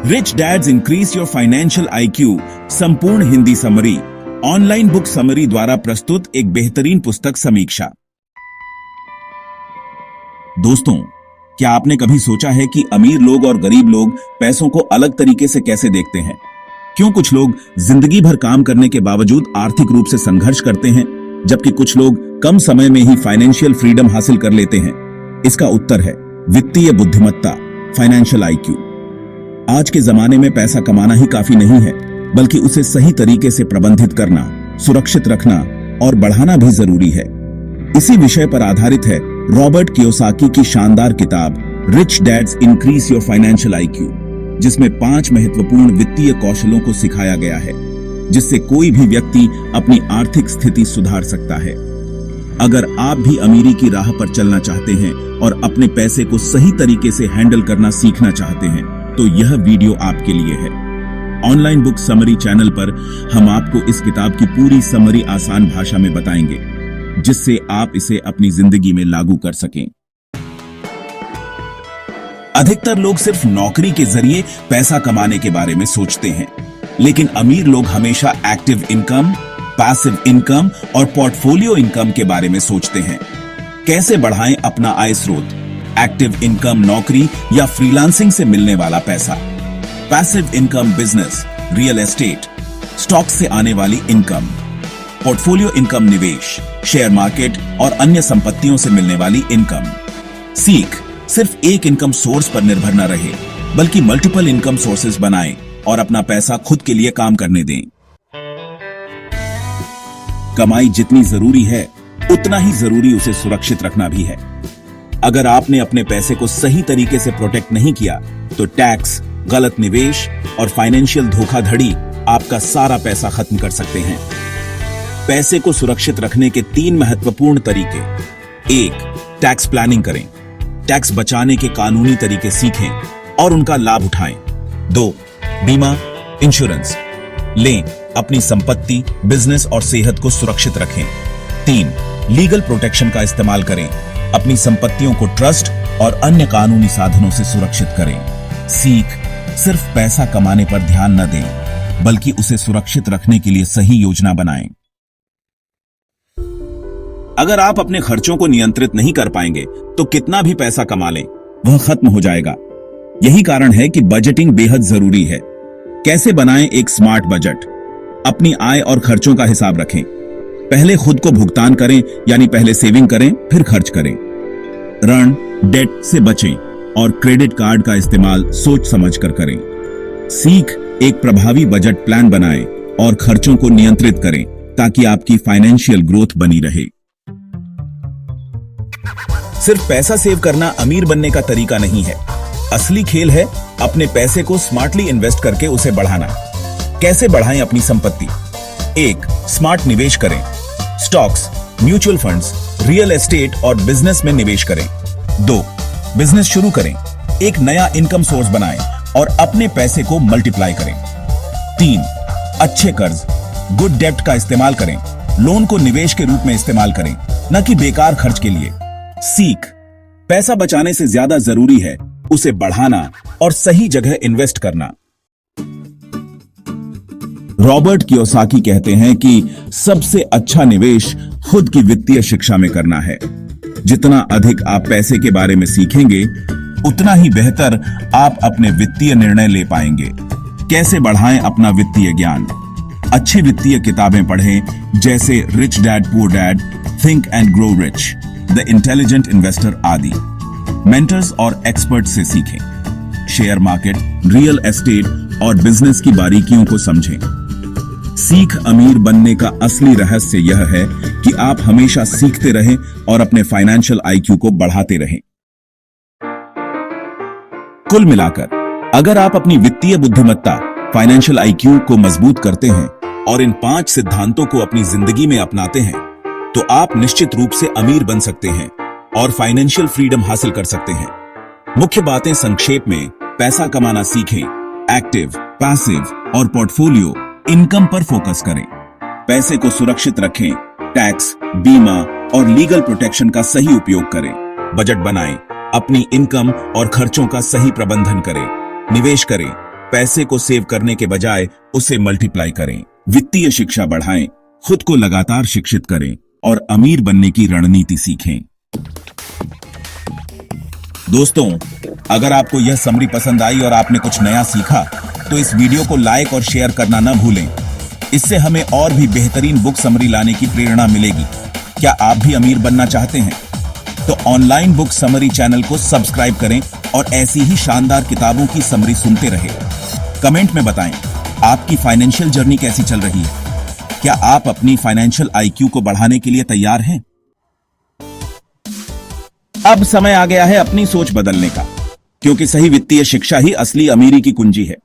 Rich dad's increase your financial IQ संपूर्ण Hindi summary, online book summary द्वारा प्रस्तुत एक बेहतरीन पुस्तक समीक्षा। दोस्तों, क्या आपने कभी सोचा है कि अमीर लोग और गरीब लोग पैसों को अलग तरीके से कैसे देखते हैं? क्यों कुछ लोग जिंदगी भर काम करने के बावजूद आर्थिक रूप से संघर्ष करते हैं, जबकि कुछ लोग कम समय में ही फाइनेंशियल फ्रीडम हासिल कर लेते हैं? इसका उत्तर है वित्तीय बुद्धिमत्ता, फाइनेंशियल आईक्यू। आज के जमाने में पैसा कमाना ही काफी नहीं है, बल्कि उसे सही तरीके से प्रबंधित करना, सुरक्षित रखना और बढ़ाना भी जरूरी है। इसी विषय पर आधारित है रॉबर्ट कियोसाकी की शानदार किताब rich dad's increase your financial IQ, जिसमें 5 महत्वपूर्ण वित्तीय कौशलों को सिखाया गया है, जिससे कोई भी व्यक्ति अपनी आर्थिक स्थिति सुधार सकता है। अगर आप भी अमीरी की राह पर चलना चाहते हैं और अपने पैसे को सही तरीके से हैंडल करना सीखना चाहते हैं, तो यह वीडियो आपके लिए है। ऑनलाइन बुक समरी चैनल पर हम आपको इस किताब की पूरी समरी आसान भाषा में बताएंगे, जिससे आप इसे अपनी जिंदगी में लागू कर सकें। अधिकतर लोग सिर्फ नौकरी के जरिए पैसा कमाने के बारे में सोचते हैं, लेकिन अमीर लोग हमेशा एक्टिव इनकम, पैसिव इनकम और पोर्टफोलियो इनकम के बारे में सोचते हैं। कैसे बढ़ाएं अपना आय स्रोत? एक्टिव इनकम नौकरी या फ्रीलांसिंग से मिलने वाला पैसा, passive income business, real estate, stock से आने वाली इनकम, पोर्टफोलियो इनकम निवेश, शेयर मार्केट और अन्य संपत्तियों से मिलने वाली इनकम। सीख सिर्फ एक इनकम सोर्स पर निर्भर न रहे, बल्कि मल्टीपल इनकम सोर्सेज बनाएं और अपना पैसा खुद के लिए काम करने दें। कमाई जितनी जरूरी है, उतना ही जरूरी उसे सुरक्षित रखना भी है। अगर आपने अपने पैसे को सही तरीके से प्रोटेक्ट नहीं किया, तो टैक्स, गलत निवेश और फाइनेंशियल धोखाधड़ी आपका सारा पैसा खत्म कर सकते हैं। पैसे को सुरक्षित रखने के 3 महत्वपूर्ण तरीके। 1. टैक्स प्लानिंग करें। टैक्स बचाने के कानूनी तरीके सीखें और उनका लाभ उठाएं। 2. बीमा, इंश्योरेंस लें, अपनी संपत्ति, बिजनेस और सेहत को सुरक्षित रखें। 3. लीगल प्रोटेक्शन का इस्तेमाल करें, अपनी संपत्तियों को ट्रस्ट और अन्य कानूनी साधनों से सुरक्षित करें। सीख सिर्फ पैसा कमाने पर ध्यान न दें, बल्कि उसे सुरक्षित रखने के लिए सही योजना बनाएं। अगर आप अपने खर्चों को नियंत्रित नहीं कर पाएंगे, तो कितना भी पैसा कमा लें, वह खत्म हो जाएगा। यही कारण है कि बजटिंग बेहद जरूरी है। कैसे बनाएं एक स्मार्ट बजट? अपनी आय और खर्चों का हिसाब रखें। पहले खुद को भुगतान करें, यानी पहले सेविंग करें, फिर खर्च करें। ऋण, डेट से बचें और क्रेडिट कार्ड का इस्तेमाल सोच समझकर करें। सीख एक प्रभावी बजट प्लान बनाएं और खर्चों को नियंत्रित करें, ताकि आपकी फाइनेंशियल ग्रोथ बनी रहे। सिर्फ पैसा सेव करना अमीर बनने का तरीका नहीं है। असली खेल है अपने पैसे को स्मार्टली इन्वेस्ट करके उसे बढ़ाना। कैसे बढ़ाएं अपनी संपत्ति? 1. स्मार्ट निवेश करें। Stocks, mutual funds, real estate और बिजनेस में निवेश करें। 2. बिजनेस शुरू करें। एक नया इनकम सोर्स बनाएं और अपने पैसे को मल्टीप्लाई करें। 3. अच्छे कर्ज, गुड डेब्ट का इस्तेमाल करें। लोन को निवेश के रूप में इस्तेमाल करें, न कि बेकार खर्च के लिए। सीख पैसा बचाने से ज्यादा जरूरी है उसे बढ़ाना और सही जगह इन्वेस्ट करना। रॉबर्ट कियोसाकी कहते हैं कि सबसे अच्छा निवेश खुद की वित्तीय शिक्षा में करना है। जितना अधिक आप पैसे के बारे में सीखेंगे, उतना ही बेहतर आप अपने वित्तीय निर्णय ले पाएंगे। कैसे बढ़ाएं अपना वित्तीय ज्ञान? अच्छी वित्तीय किताबें पढ़ें, जैसे rich dad poor dad, think and grow rich, the intelligent investor आदि। मेंटर्स और एक्सपर्ट से सीखें। शेयर मार्केट, रियल एस्टेट और बिजनेस की बारीकियों को समझें। सीख अमीर बनने का असली रहस्य यह है कि आप हमेशा सीखते रहें और अपने फाइनेंशियल आईक्यू को बढ़ाते रहें। कुल मिलाकर, अगर आप अपनी वित्तीय बुद्धिमत्ता, फाइनेंशियल आईक्यू को मजबूत करते हैं और इन 5 सिद्धांतों को अपनी जिंदगी में अपनाते हैं, तो आप निश्चित रूप से अमीर बन सकते हैं और फाइनेंशियल फ्रीडम हासिल कर सकते हैं। मुख्य बातें संक्षेप में: पैसा कमाना सीखें, एक्टिव, पैसिव और पोर्टफोलियो इनकम पर फोकस करें, पैसे को सुरक्षित रखें, टैक्स, बीमा और लीगल प्रोटेक्शन का सही उपयोग करें, बजट बनाएं, अपनी इनकम और खर्चों का सही प्रबंधन करें, निवेश करें, पैसे को सेव करने के बजाय उसे मल्टीप्लाई करें। वित्तीय शिक्षा बढ़ाएं, खुद को लगातार शिक्षित करें और अमीर बनने की रणनीति सीखें। दोस्तों, अगर आपको यह समरी पसंद आई और आपने कुछ नया सीखा तो इस वीडियो को लाइक और शेयर करना न भूलें। इससे हमें और भी बेहतरीन बुक समरी लाने की प्रेरणा मिलेगी। क्या आप भी अमीर बनना चाहते हैं? तो ऑनलाइन बुक समरी चैनल को सब्सक्राइब करें और ऐसी ही शानदार किताबों की समरी सुनते रहें। कमेंट में बताएं आपकी फाइनेंशियल जर्नी कैसी चल रही है। क्या आप अपनी फाइनेंशियल आईक्यू को बढ़ाने के लिए तैयार हैं? अब समय आ गया है अपनी सोच बदलने का, क्योंकि सही वित्तीय शिक्षा ही असली अमीरी की कुंजी है।